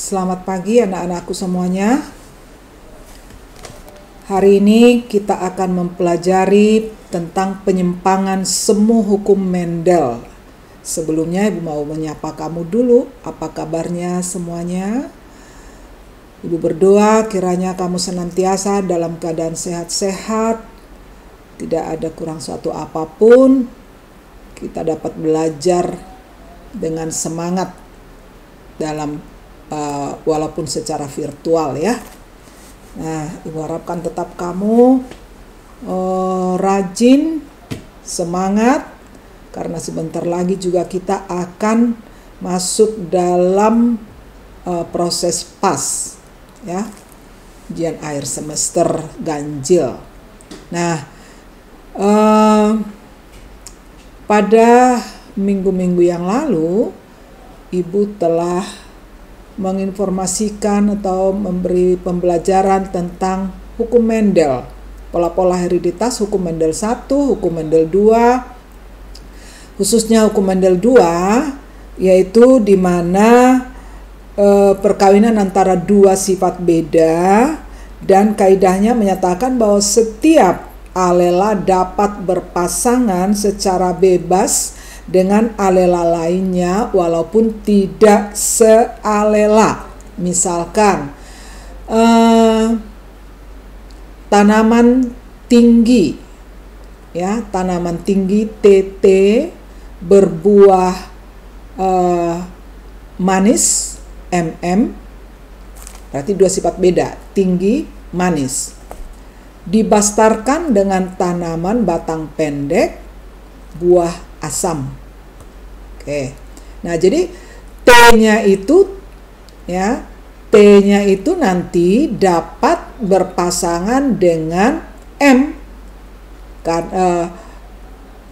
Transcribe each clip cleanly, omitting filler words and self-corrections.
Selamat pagi anak-anakku semuanya. Hari ini kita akan mempelajari tentang penyimpangan semu hukum Mendel. Sebelumnya Ibu mau menyapa kamu dulu. Apa kabarnya semuanya? Ibu berdoa kiranya kamu senantiasa dalam keadaan sehat-sehat, tidak ada kurang suatu apapun. Kita dapat belajar dengan semangat dalam walaupun secara virtual ya. Nah, Ibu harapkan tetap kamu rajin, semangat, karena sebentar lagi juga kita akan masuk dalam proses PAS ya, ujian akhir semester ganjil. Nah, pada minggu-minggu yang lalu Ibu telah menginformasikan atau memberi pembelajaran tentang hukum Mendel, pola-pola hereditas, hukum Mendel 1, hukum Mendel 2, khususnya hukum Mendel 2, yaitu di mana perkawinan antara dua sifat beda, dan kaidahnya menyatakan bahwa setiap alela dapat berpasangan secara bebas dengan alela lainnya walaupun tidak sealela. Misalkan tanaman tinggi ya, tanaman tinggi TT berbuah manis MM, berarti dua sifat beda, tinggi manis, dibastarkan dengan tanaman batang pendek buah asam. Oke. Nah, jadi T-nya itu ya, T-nya itu nanti dapat berpasangan dengan M kan,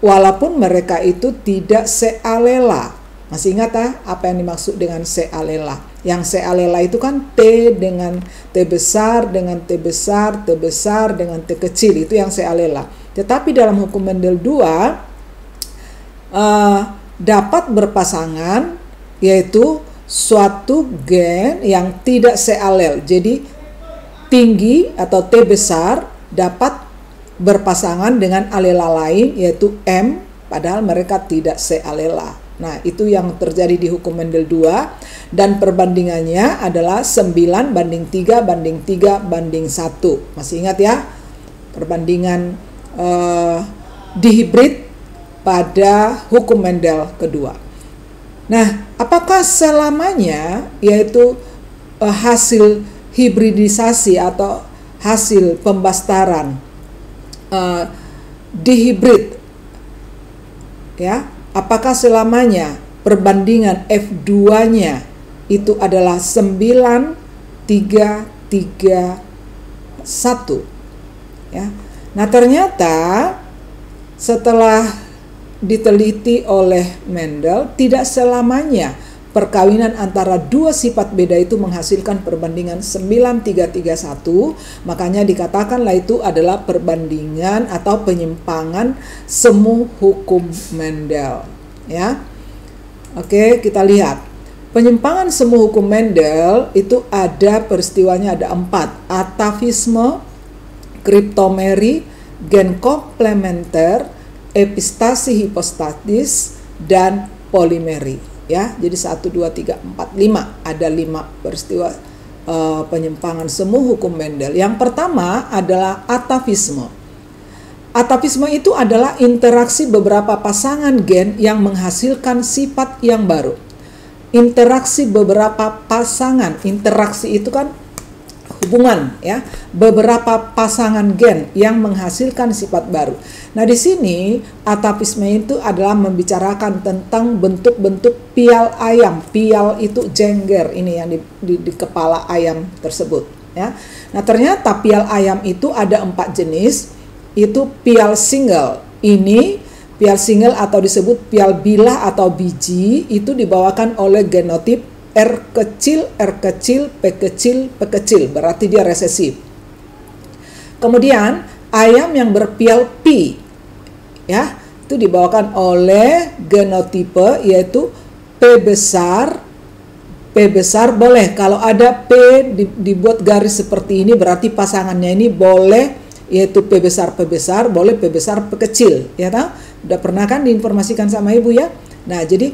walaupun mereka itu tidak sealela. Masih ingat apa yang dimaksud dengan sealela? Yang sealela itu kan T dengan T besar dengan T besar, T besar dengan T kecil, itu yang sealela. Tetapi dalam hukum Mendel 2 dapat berpasangan, yaitu suatu gen yang tidak sealel. Jadi tinggi atau T besar dapat berpasangan dengan alela lain, yaitu M, padahal mereka tidak sealela. Nah, itu yang terjadi di hukum Mendel 2, dan perbandingannya adalah 9 banding 3 banding 3 banding 1. Masih ingat ya perbandingan dihibrid pada hukum Mendel kedua. Nah, apakah selamanya, yaitu hasil hibridisasi atau hasil pembastaran dihibrid ya, apakah selamanya perbandingan F2-nya itu adalah 9 3 3 1 ya. Nah, ternyata setelah diteliti oleh Mendel, tidak selamanya perkawinan antara dua sifat beda itu menghasilkan perbandingan 9331. Makanya dikatakanlah itu adalah perbandingan atau penyimpangan semu hukum Mendel ya. Oke, kita lihat penyimpangan semu hukum Mendel itu ada peristiwanya, ada 4: atavisme, kriptomeri, gen komplementer, epistasi hipostatis, dan polimeri ya. Jadi 1, 2, 3, 4, 5, ada 5 peristiwa penyimpangan semu hukum Mendel. Yang pertama adalah atavisme. Atavisme itu adalah interaksi beberapa pasangan gen yang menghasilkan sifat yang baru. Interaksi beberapa pasangan, interaksi itu kan hubungan ya, beberapa pasangan gen yang menghasilkan sifat baru. Nah, di sini atavisme itu adalah membicarakan tentang bentuk-bentuk pial ayam. Pial itu jengger, ini yang di kepala ayam tersebut ya. Nah, ternyata pial ayam itu ada 4 jenis. Itu pial single. Ini pial single atau disebut pial bilah atau biji, itu dibawakan oleh genotip R kecil, R kecil, P kecil, P kecil, berarti dia resesif. Kemudian ayam yang berpial P ya, itu dibawakan oleh genotipe, yaitu P besar, P besar boleh. Kalau ada P dibuat garis seperti ini berarti pasangannya ini boleh, yaitu P besar boleh P besar P kecil, ya tahu? Udah pernah kan diinformasikan sama Ibu ya? Nah, jadi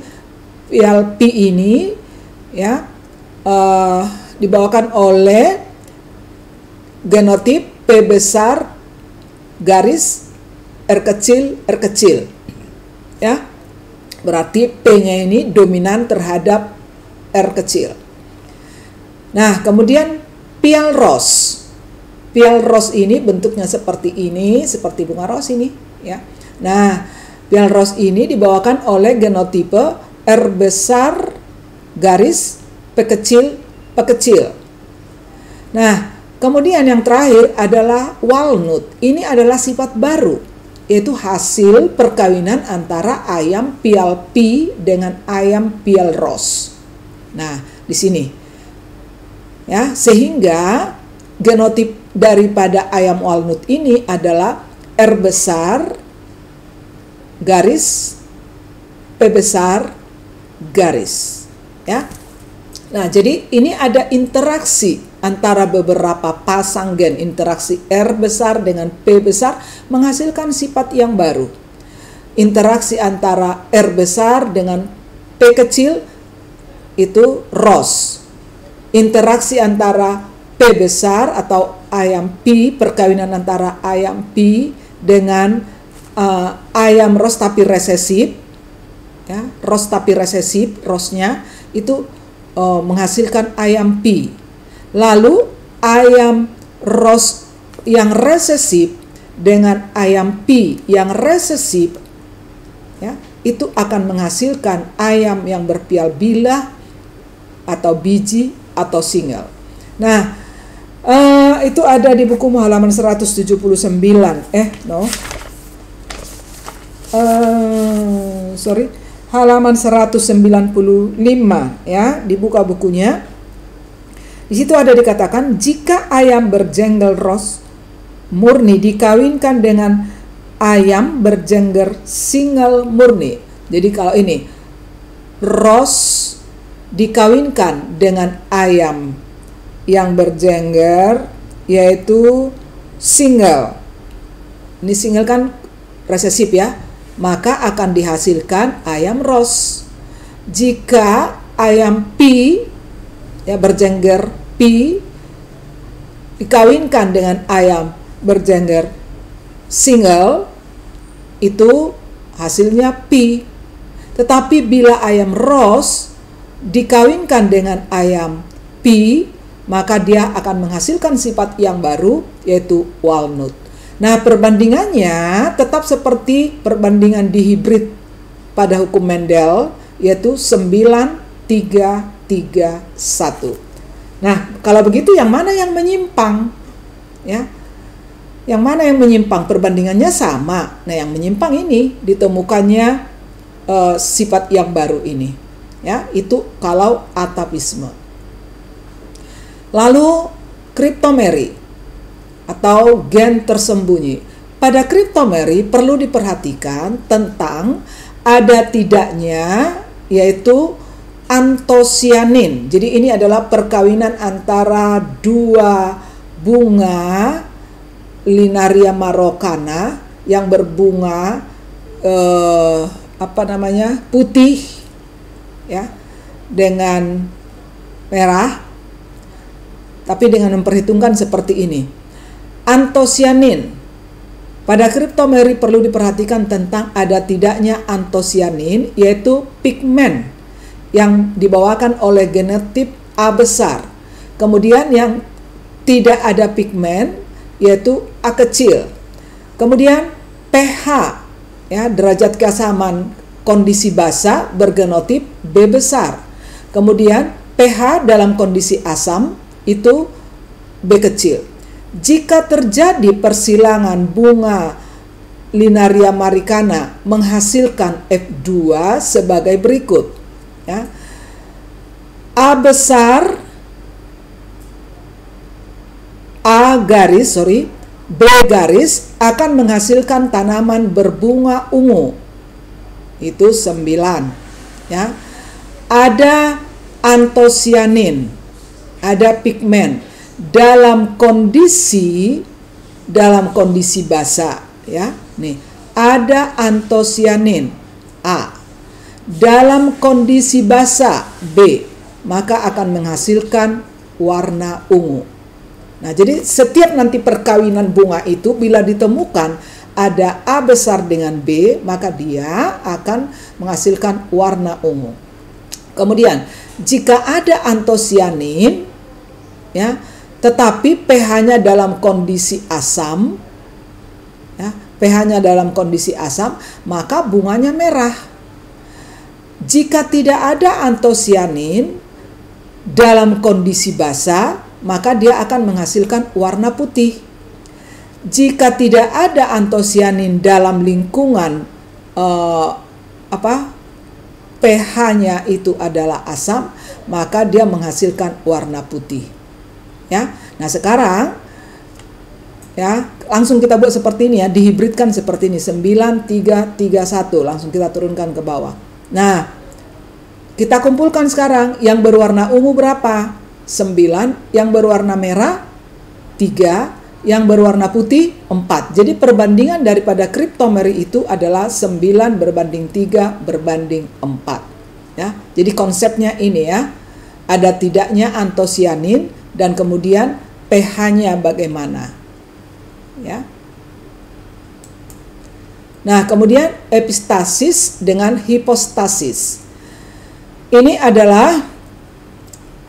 pial P ini ya dibawakan oleh genotip P besar garis R kecil ya. Berarti P-nya ini dominan terhadap R kecil. Nah, kemudian pial ros. Pial ros ini bentuknya seperti ini, seperti bunga ros ini ya. Nah, pial ros ini dibawakan oleh genotipe R besar garis P kecil. Nah, kemudian yang terakhir adalah walnut. Ini adalah sifat baru, yaitu hasil perkawinan antara ayam pial P dengan ayam pial ros. Nah, di sini ya, sehingga genotip daripada ayam walnut ini adalah R besar garis P besar garis ya. Nah, jadi ini ada interaksi antara beberapa pasang gen, interaksi R besar dengan P besar menghasilkan sifat yang baru. Interaksi antara R besar dengan P kecil itu ros. Interaksi antara P besar atau ayam P, perkawinan antara ayam P dengan ayam ros tapi resesif ya, ros tapi resesif, rosnya itu menghasilkan ayam P. Lalu ayam ros yang resesif dengan ayam P yang resesif ya, itu akan menghasilkan ayam yang berpial bilah atau biji atau single. Nah, itu ada di buku halaman 179. Halaman 195 ya, dibuka bukunya. Di situ ada dikatakan jika ayam berjengkel ros murni dikawinkan dengan ayam berjengkel single murni. Jadi kalau ini ros dikawinkan dengan ayam yang berjengkel yaitu single. Ini single kan resesif ya, maka akan dihasilkan ayam ros. Jika ayam P ya berjengkel P dikawinkan dengan ayam berjengkel single, itu hasilnya P. Tetapi bila ayam ros dikawinkan dengan ayam P, maka dia akan menghasilkan sifat yang baru yaitu walnut. Nah, perbandingannya tetap seperti perbandingan dihibrid pada hukum Mendel, yaitu 9-3-3-1. Nah, kalau begitu yang mana yang menyimpang? Ya, yang mana yang menyimpang? Perbandingannya sama. Nah, yang menyimpang ini ditemukannya sifat yang baru ini. Ya, itu kalau atapisme. Lalu kriptomeri atau gen tersembunyi. Pada kriptomeri perlu diperhatikan tentang ada tidaknya yaitu antosianin. Jadi ini adalah perkawinan antara dua bunga Linaria marocana yang berbunga putih ya dengan merah, tapi dengan memperhitungkan seperti ini. Antosianin. Pada kriptomeri perlu diperhatikan tentang ada tidaknya antosianin, yaitu pigmen yang dibawakan oleh genotip A besar. Kemudian yang tidak ada pigmen yaitu A kecil. Kemudian pH ya, derajat keasaman kondisi basa bergenotip B besar. Kemudian pH dalam kondisi asam itu B kecil. Jika terjadi persilangan bunga Linaria maricana menghasilkan F2 sebagai berikut ya. A besar B garis akan menghasilkan tanaman berbunga ungu. Itu 9 ya. Ada antosianin, ada pigmen dalam kondisi basa, ya. Nih, ada antosianin A dalam kondisi basa B, maka akan menghasilkan warna ungu. Nah, jadi setiap nanti perkawinan bunga itu bila ditemukan ada A besar dengan B, maka dia akan menghasilkan warna ungu. Kemudian, jika ada antosianin, ya, tetapi pH-nya dalam kondisi asam, ya, pH-nya dalam kondisi asam, maka bunganya merah. Jika tidak ada antosianin dalam kondisi basa, maka dia akan menghasilkan warna putih. Jika tidak ada antosianin dalam lingkungan pH-nya itu adalah asam, maka dia menghasilkan warna putih. Ya. Nah, sekarang ya, langsung kita buat seperti ini ya, dihibridkan seperti ini 9331, langsung kita turunkan ke bawah. Nah, kita kumpulkan sekarang yang berwarna ungu berapa? 9, yang berwarna merah 3, yang berwarna putih 4. Jadi perbandingan daripada kriptomeri itu adalah 9 berbanding 3 berbanding 4. Ya, jadi konsepnya ini ya, ada tidaknya antosianin dan kemudian pH-nya bagaimana. Ya. Nah, kemudian epistasis dengan hipostasis. Ini adalah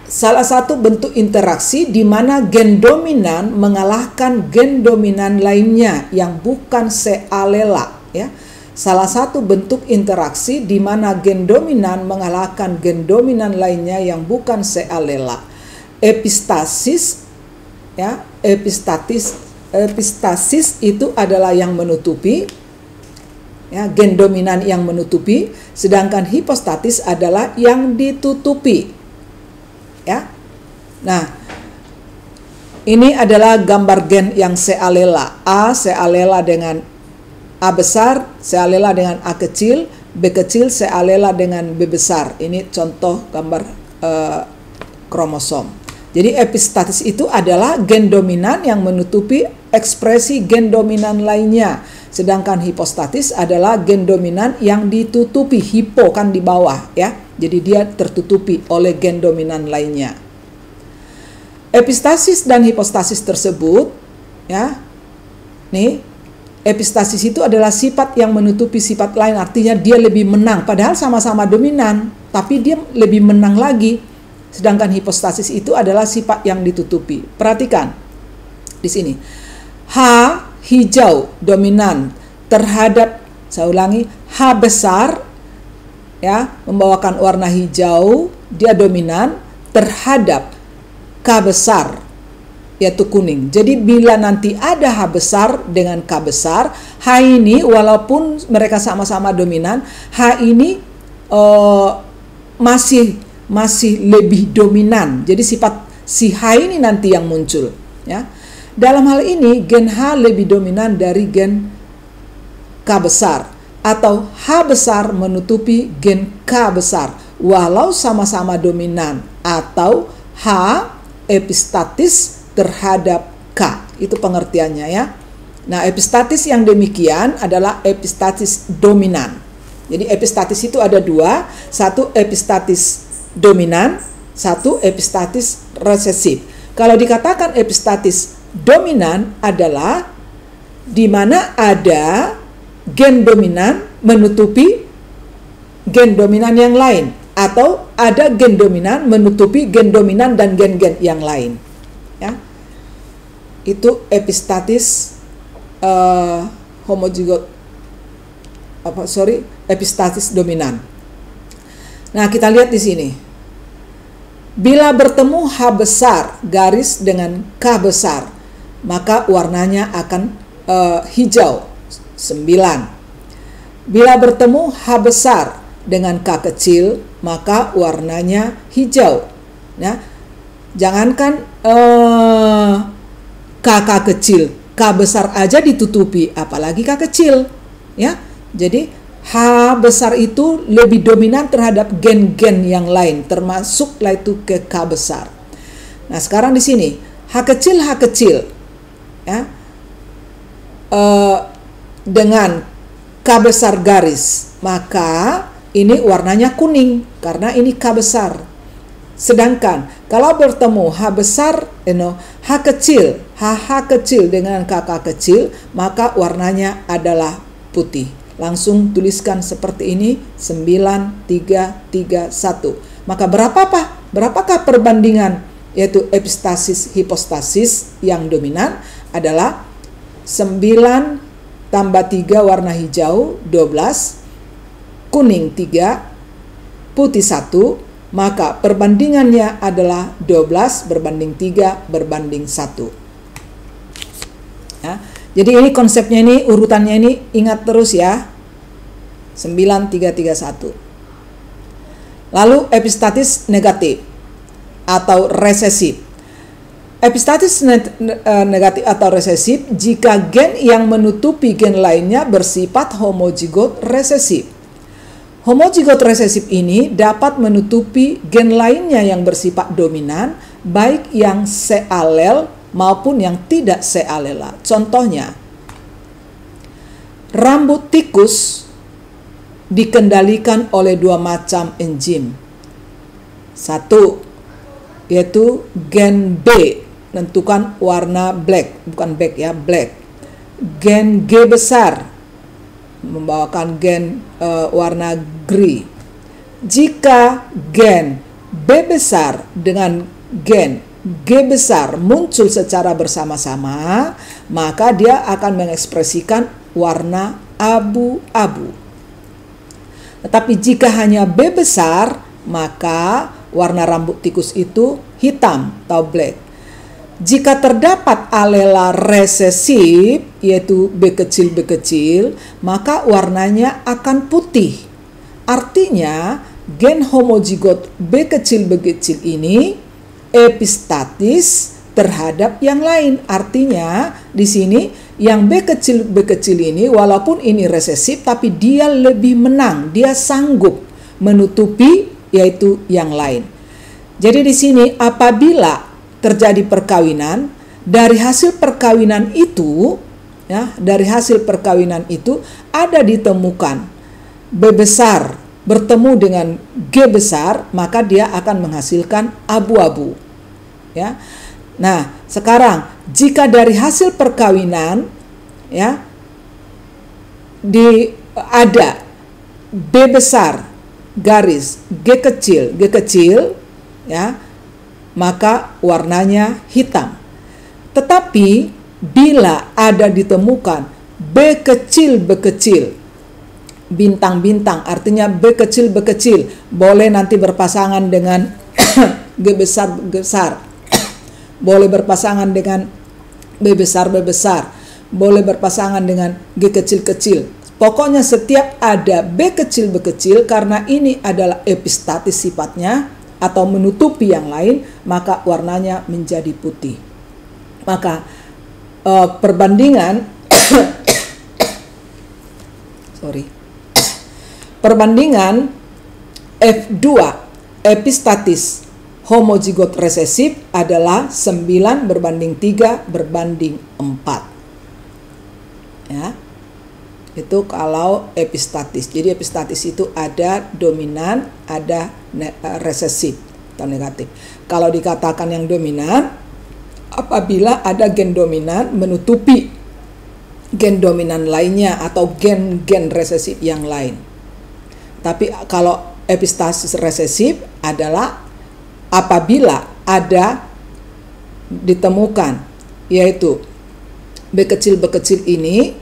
salah satu bentuk interaksi di mana gen dominan mengalahkan gen dominan lainnya yang bukan sealela, ya. Salah satu bentuk interaksi di mana gen dominan mengalahkan gen dominan lainnya yang bukan sealela. Epistasis, ya, epistasis itu adalah yang menutupi, ya, gen dominan yang menutupi, sedangkan hipostatis adalah yang ditutupi. Ya. Nah, ini adalah gambar gen yang sealela. A sealela dengan A besar, sealela dengan A kecil, B kecil sealela dengan B besar. Ini contoh gambar kromosom. Jadi epistatis itu adalah gen dominan yang menutupi ekspresi gen dominan lainnya. Sedangkan hipostatis adalah gen dominan yang ditutupi, hipo kan di bawah ya. Jadi dia tertutupi oleh gen dominan lainnya. Epistasis dan hipostasis tersebut ya. Nih, epistasis itu adalah sifat yang menutupi sifat lain, artinya dia lebih menang padahal sama-sama dominan, tapi dia lebih menang lagi. Sedangkan hipostasis itu adalah sifat yang ditutupi. Perhatikan di sini. H hijau dominan terhadap, saya ulangi, H besar ya, membawakan warna hijau, dia dominan terhadap K besar yaitu kuning. Jadi bila nanti ada H besar dengan K besar, H ini walaupun mereka sama-sama dominan, H ini masih lebih dominan. Jadi sifat si H ini nanti yang muncul ya. Dalam hal ini gen H lebih dominan dari gen K besar, atau H besar menutupi gen K besar walau sama-sama dominan, atau H epistatis terhadap K. Itu pengertiannya ya. Nah, epistatis yang demikian adalah epistatis dominan. Jadi epistatis itu ada dua, satu epistatis dominan, satu epistatis resesif. Kalau dikatakan epistatis dominan adalah di mana ada gen dominan menutupi gen dominan yang lain, atau ada gen dominan menutupi gen dominan dan gen-gen yang lain. Ya, itu epistatis epistatis dominan. Nah, kita lihat di sini. Bila bertemu H besar garis dengan K besar, maka warnanya akan hijau 9. Bila bertemu H besar dengan K kecil, maka warnanya hijau. Ya, jangankan KK kecil, K besar aja ditutupi, apalagi K kecil. Ya, jadi H besar itu lebih dominan terhadap gen-gen yang lain, termasuklah itu ke K besar. Nah, sekarang di sini H kecil ya, dengan K besar garis, maka ini warnanya kuning karena ini K besar. Sedangkan kalau bertemu H besar, H kecil dengan KK kecil, maka warnanya adalah putih. Langsung tuliskan seperti ini, 9, 3, 3, 1. Maka berapakah perbandingan, yaitu epistasis hipostasis yang dominan adalah 9 tambah 3 warna hijau 12, kuning 3, putih 1, maka perbandingannya adalah 12 berbanding 3 berbanding 1. Ya, jadi ini konsepnya, ini urutannya ini ingat terus ya. 9, 3, 3, 1. Lalu epistatis negatif atau resesif. Epistatis negatif atau resesif jika gen yang menutupi gen lainnya bersifat homozigot resesif. Homozigot resesif ini dapat menutupi gen lainnya yang bersifat dominan, baik yang sealel maupun yang tidak sealela. Contohnya, rambut tikus dikendalikan oleh 2 macam enzim. Satu, yaitu gen B, menentukan warna black, bukan black ya, black. Gen G besar membawakan gen warna grey. Jika gen B besar dengan gen G besar muncul secara bersama-sama, maka dia akan mengekspresikan warna abu-abu. Tetapi jika hanya B besar, maka warna rambut tikus itu hitam atau black. Jika terdapat alela resesif, yaitu B kecil, maka warnanya akan putih. Artinya, gen homozigot B kecil ini epistatis terhadap yang lain. Artinya, di sini yang B kecil ini walaupun ini resesif, tapi dia lebih menang, dia sanggup menutupi yaitu yang lain. Jadi di sini apabila terjadi perkawinan, dari hasil perkawinan itu ada ditemukan B besar bertemu dengan G besar, maka dia akan menghasilkan abu-abu. Ya. Nah, sekarang jika dari hasil perkawinan ya ada B besar garis G kecil ya, maka warnanya hitam. Tetapi bila ada ditemukan B kecil bintang-bintang, artinya B kecil boleh nanti berpasangan dengan G besar, boleh berpasangan dengan B besar, boleh berpasangan dengan G kecil. Pokoknya setiap ada B kecil, karena ini adalah epistatis sifatnya atau menutupi yang lain, maka warnanya menjadi putih. Maka perbandingan F2 epistatis homozigot resesif adalah 9 berbanding 3 berbanding 4. Ya. Itu kalau epistatis. Jadi epistatis itu ada dominan, ada resesif atau negatif. Kalau dikatakan yang dominan, apabila ada gen dominan menutupi gen dominan lainnya atau gen-gen resesif yang lain. Tapi kalau epistasis resesif adalah apabila ada ditemukan yaitu B kecil ini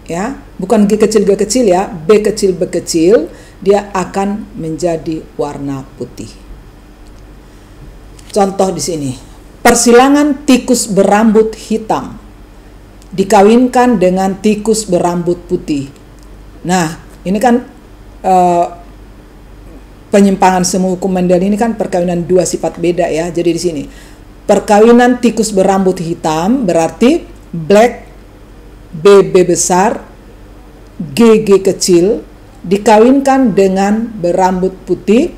ya, bukan G kecil ya, B kecil, dia akan menjadi warna putih. Contoh di sini, persilangan tikus berambut hitam dikawinkan dengan tikus berambut putih. Nah, ini kan penyimpangan semu hukum Mendel ini kan perkawinan 2 sifat beda ya. Jadi di sini perkawinan tikus berambut hitam berarti black B besar, G kecil, dikawinkan dengan berambut putih,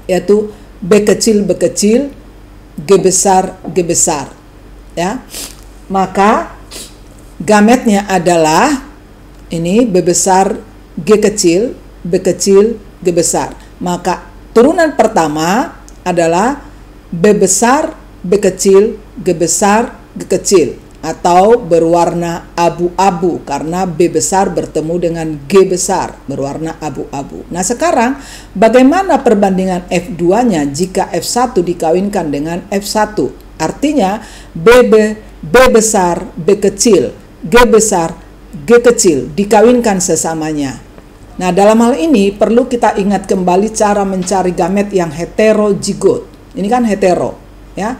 yaitu B kecil, G besar, ya. Maka gametnya adalah ini B besar, G kecil, G besar. Maka turunan pertama adalah B besar, B kecil, G besar, G kecil, atau berwarna abu-abu karena B besar bertemu dengan G besar berwarna abu-abu. Nah, sekarang bagaimana perbandingan F2-nya jika F1 dikawinkan dengan F1? Artinya B besar, B kecil, G besar, G kecil dikawinkan sesamanya. Nah, dalam hal ini perlu kita ingat kembali cara mencari gamet yang heterozigot. Ini kan hetero, ya.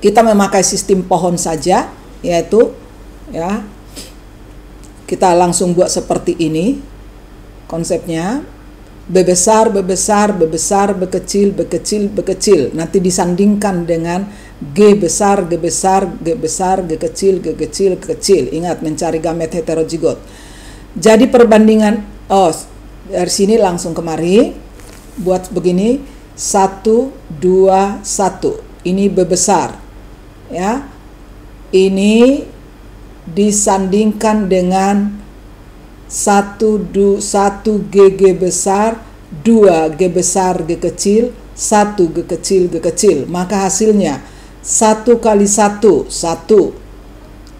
Kita memakai sistem pohon saja, yaitu ya kita langsung buat seperti ini konsepnya. B besar, B besar, B besar, B kecil, B kecil, B kecil. Nanti disandingkan dengan G besar, G besar, G besar, G kecil, G kecil, G kecil. Ingat, mencari gamet heterozigot. Jadi perbandingan, dari sini langsung kemari, buat begini, 1, 2, 1. Ini B besar, ya. Ini disandingkan dengan 1 GG besar, 2 G besar, G kecil, 1 G kecil, G kecil. Maka hasilnya 1 kali 1, 1.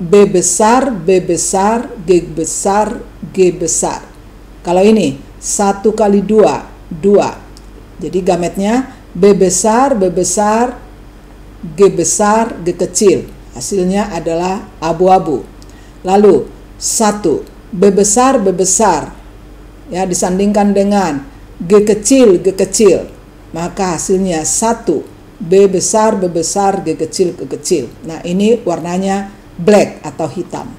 B besar, B besar, G besar, G besar. Kalau ini 1 kali 2, 2. Jadi gametnya B besar, B besar, G besar, G kecil. Hasilnya adalah abu-abu. Lalu 1 B besar, B besar, ya, disandingkan dengan G kecil, G kecil. Maka hasilnya 1 B besar, B besar, G kecil, G kecil. Nah, ini warnanya black atau hitam.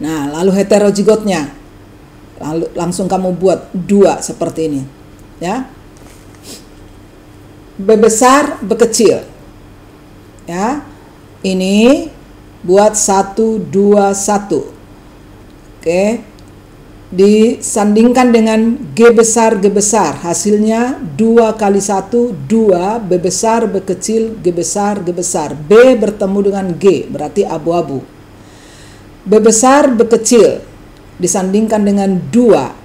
Nah, lalu heterozigotnya. Lalu langsung kamu buat 2 seperti ini, ya. B besar, B kecil. Ya. Ini buat 1, 2, 1. Oke. Disandingkan dengan G besar, G besar. Hasilnya 2 kali 1, 2. B besar, B kecil, G besar, G besar. B bertemu dengan G, berarti abu-abu. B besar, B kecil. Disandingkan dengan 2.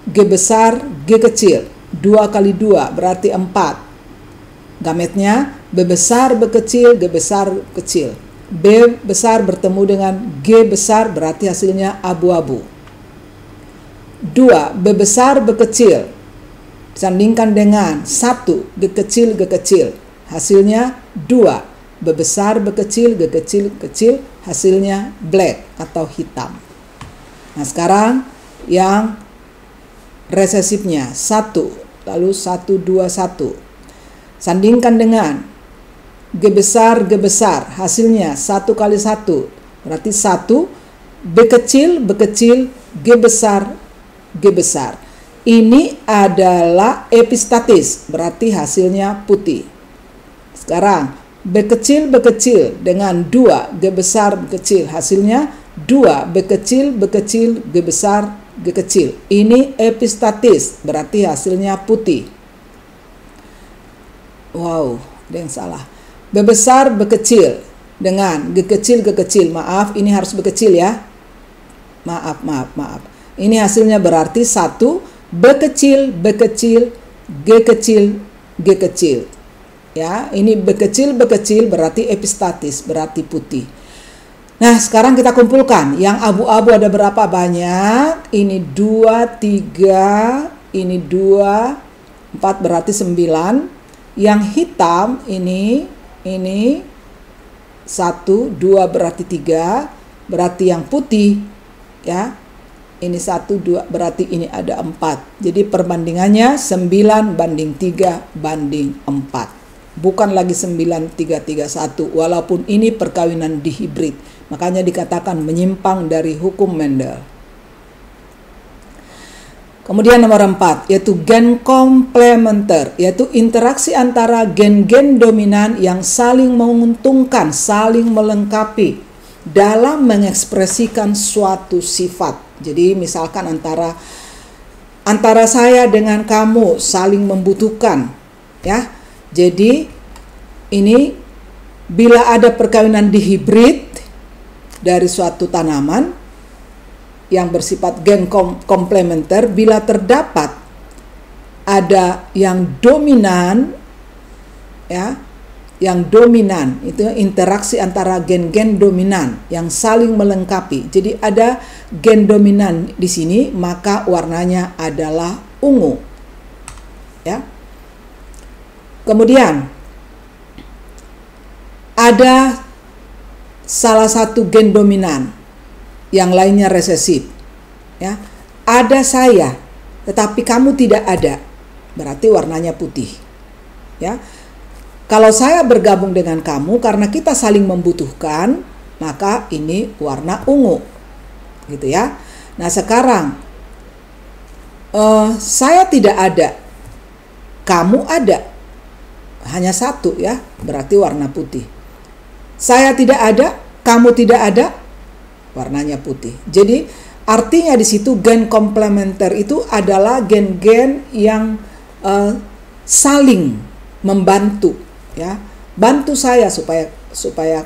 G besar, G kecil. 2 kali 2, berarti 4. Gametnya B besar, B kecil, G besar, kecil. B besar bertemu dengan G besar, berarti hasilnya abu-abu. 2 B besar, B kecil. Disandingkan dengan 1 G kecil, G kecil. Hasilnya 2 B besar, B kecil, G kecil, kecil. Hasilnya black atau hitam. Nah, sekarang yang resesifnya 1, lalu 1, 2, 1. Sandingkan dengan G besar, G besar. Hasilnya 1 kali 1. Berarti 1 B kecil, B kecil, G besar, G besar. Ini adalah epistatis, berarti hasilnya putih. Sekarang B kecil, B kecil dengan 2 G besar, B kecil. Hasilnya 2 B kecil, B kecil, G besar, G kecil. Ini epistatis, berarti hasilnya putih. Wow, ada yang salah. B besar, B kecil dengan G kecil, G kecil. Maaf, ini harus B kecil ya. Maaf. Ini hasilnya berarti 1 B kecil, B kecil, G kecil, G kecil. Ya, ini B kecil, B kecil berarti epistatis, berarti putih. Nah, sekarang kita kumpulkan. Yang abu-abu ada berapa banyak? Ini 2, 3, ini 2, 4 berarti 9. Yang hitam ini 1, 2 berarti 3, berarti yang putih ya. Ini 1, 2 berarti ini ada 4. Jadi perbandingannya 9 banding 3 banding 4. Bukan lagi 9, 3, 3, 1. Walaupun ini perkawinan dihibrid. Makanya dikatakan menyimpang dari hukum Mendel. Kemudian nomor 4, yaitu gen komplementer, yaitu interaksi antara gen-gen dominan yang saling menguntungkan, saling melengkapi dalam mengekspresikan suatu sifat. Jadi misalkan antara saya dengan kamu saling membutuhkan, ya. Jadi ini bila ada perkawinan dihibrid dari suatu tanaman yang bersifat gen komplementer, bila terdapat ada yang dominan, ya, yang dominan itu interaksi antara gen-gen dominan yang saling melengkapi. Jadi ada gen dominan di sini, maka warnanya adalah ungu. Ya. Kemudian ada salah satu gen dominan, yang lainnya resesif. Ya. Ada saya, tetapi kamu tidak ada. Berarti warnanya putih. Ya. Kalau saya bergabung dengan kamu karena kita saling membutuhkan, maka ini warna ungu, gitu ya. Nah sekarang saya tidak ada, kamu ada, hanya satu ya, berarti warna putih. Saya tidak ada, kamu tidak ada, warnanya putih. Jadi artinya di situ gen komplementer itu adalah gen-gen yang saling membantu. Ya, bantu saya supaya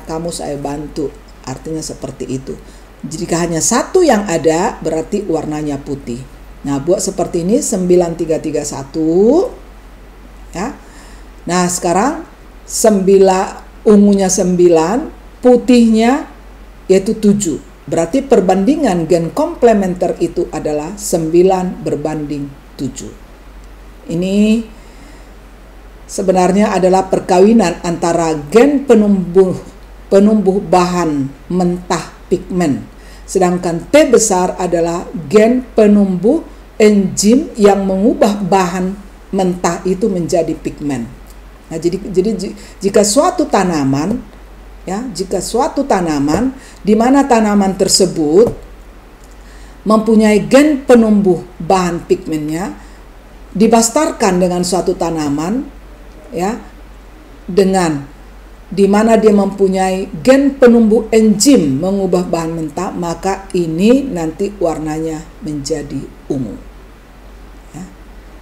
kamu saya bantu. Artinya seperti itu. Jika hanya satu yang ada, berarti warnanya putih. Nah, buat seperti ini 9331. Ya. Nah, sekarang ungunya 9, putihnya yaitu 7. Berarti perbandingan gen komplementer itu adalah 9 berbanding 7. Ini sebenarnya adalah perkawinan antara gen penumbuh bahan mentah pigmen, sedangkan T besar adalah gen penumbuh enzim yang mengubah bahan mentah itu menjadi pigmen. Nah, jadi jika suatu tanaman di mana tanaman tersebut mempunyai gen penumbuh bahan pigmennya dibastarkan dengan suatu tanaman, ya, dengan di mana dia mempunyai gen penumbuh enzim mengubah bahan mentah, maka ini nanti warnanya menjadi ungu. Ya.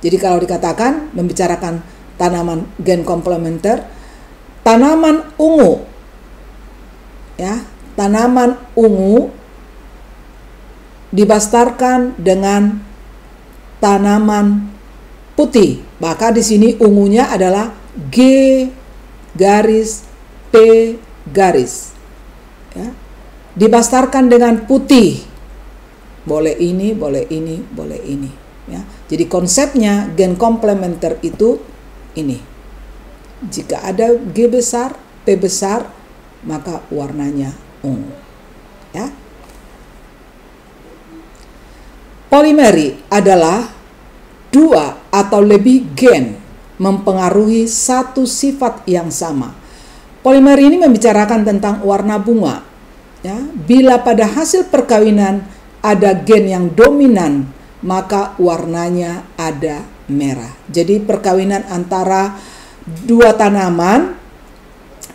Jadi kalau dikatakan membicarakan tanaman gen komplementer, tanaman ungu, ya, tanaman ungu dibastarkan dengan tanaman putih, maka di sini ungunya adalah G garis P garis, ya. Dibastarkan dengan putih, boleh ini, boleh ini, boleh ini, ya. Jadi konsepnya gen komplementer itu ini, jika ada G besar, P besar, maka warnanya ungu, ya. Polimeri adalah 2 atau lebih gen mempengaruhi satu sifat yang sama. Polimeri ini membicarakan tentang warna bunga. Ya, bila pada hasil perkawinan ada gen yang dominan, maka warnanya ada merah. Jadi perkawinan antara dua tanaman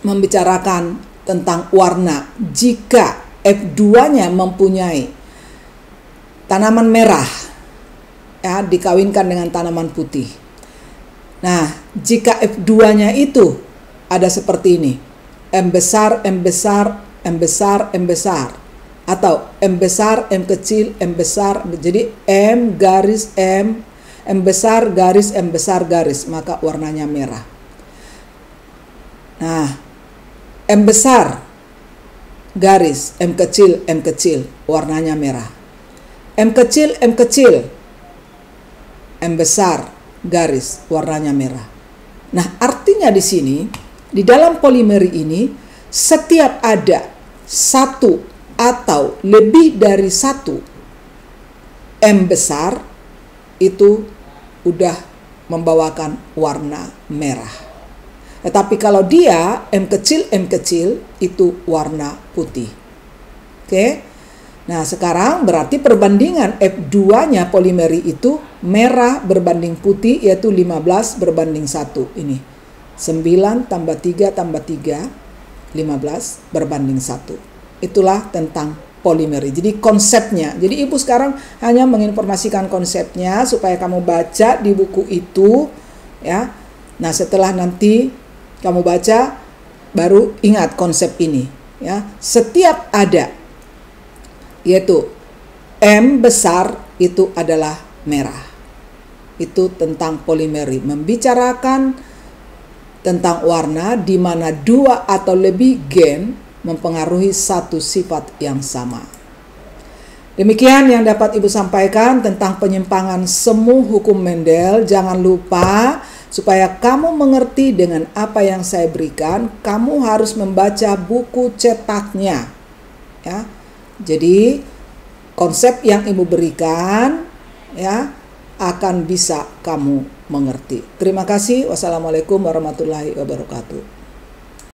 membicarakan tentang warna. Jika F2-nya mempunyai tanaman merah, ya, dikawinkan dengan tanaman putih. Nah, jika F2-nya itu ada seperti ini, M besar, M besar, M besar, M besar, atau M besar, M kecil, M besar, jadi M garis M besar garis M besar garis, maka warnanya merah. Nah, M besar garis M kecil, warnanya merah. M kecil, M besar garis, warnanya merah. Nah, artinya di sini, di dalam polimeri ini, setiap ada satu atau lebih dari satu M besar, itu udah membawakan warna merah. Tetapi kalau dia M kecil, itu warna putih. Oke. Nah, sekarang berarti perbandingan F2-nya polimeri itu merah berbanding putih, yaitu 15 berbanding 1. Ini 9 tambah 3 tambah 3, 15 berbanding 1. Itulah tentang polimeri. Jadi konsepnya. Jadi Ibu sekarang hanya menginformasikan konsepnya supaya kamu baca di buku itu, ya. Nah, setelah nanti kamu baca baru ingat konsep ini, ya. Setiap ada, yaitu M besar itu adalah merah. Itu tentang polimeri, membicarakan tentang warna di mana dua atau lebih gen mempengaruhi satu sifat yang sama. Demikian yang dapat Ibu sampaikan tentang penyimpangan semu hukum Mendel. Jangan lupa, supaya kamu mengerti dengan apa yang saya berikan, kamu harus membaca buku cetaknya, ya. Jadi konsep yang Ibu berikan, ya, akan bisa kamu mengerti. Terima kasih. Wassalamualaikum warahmatullahi wabarakatuh.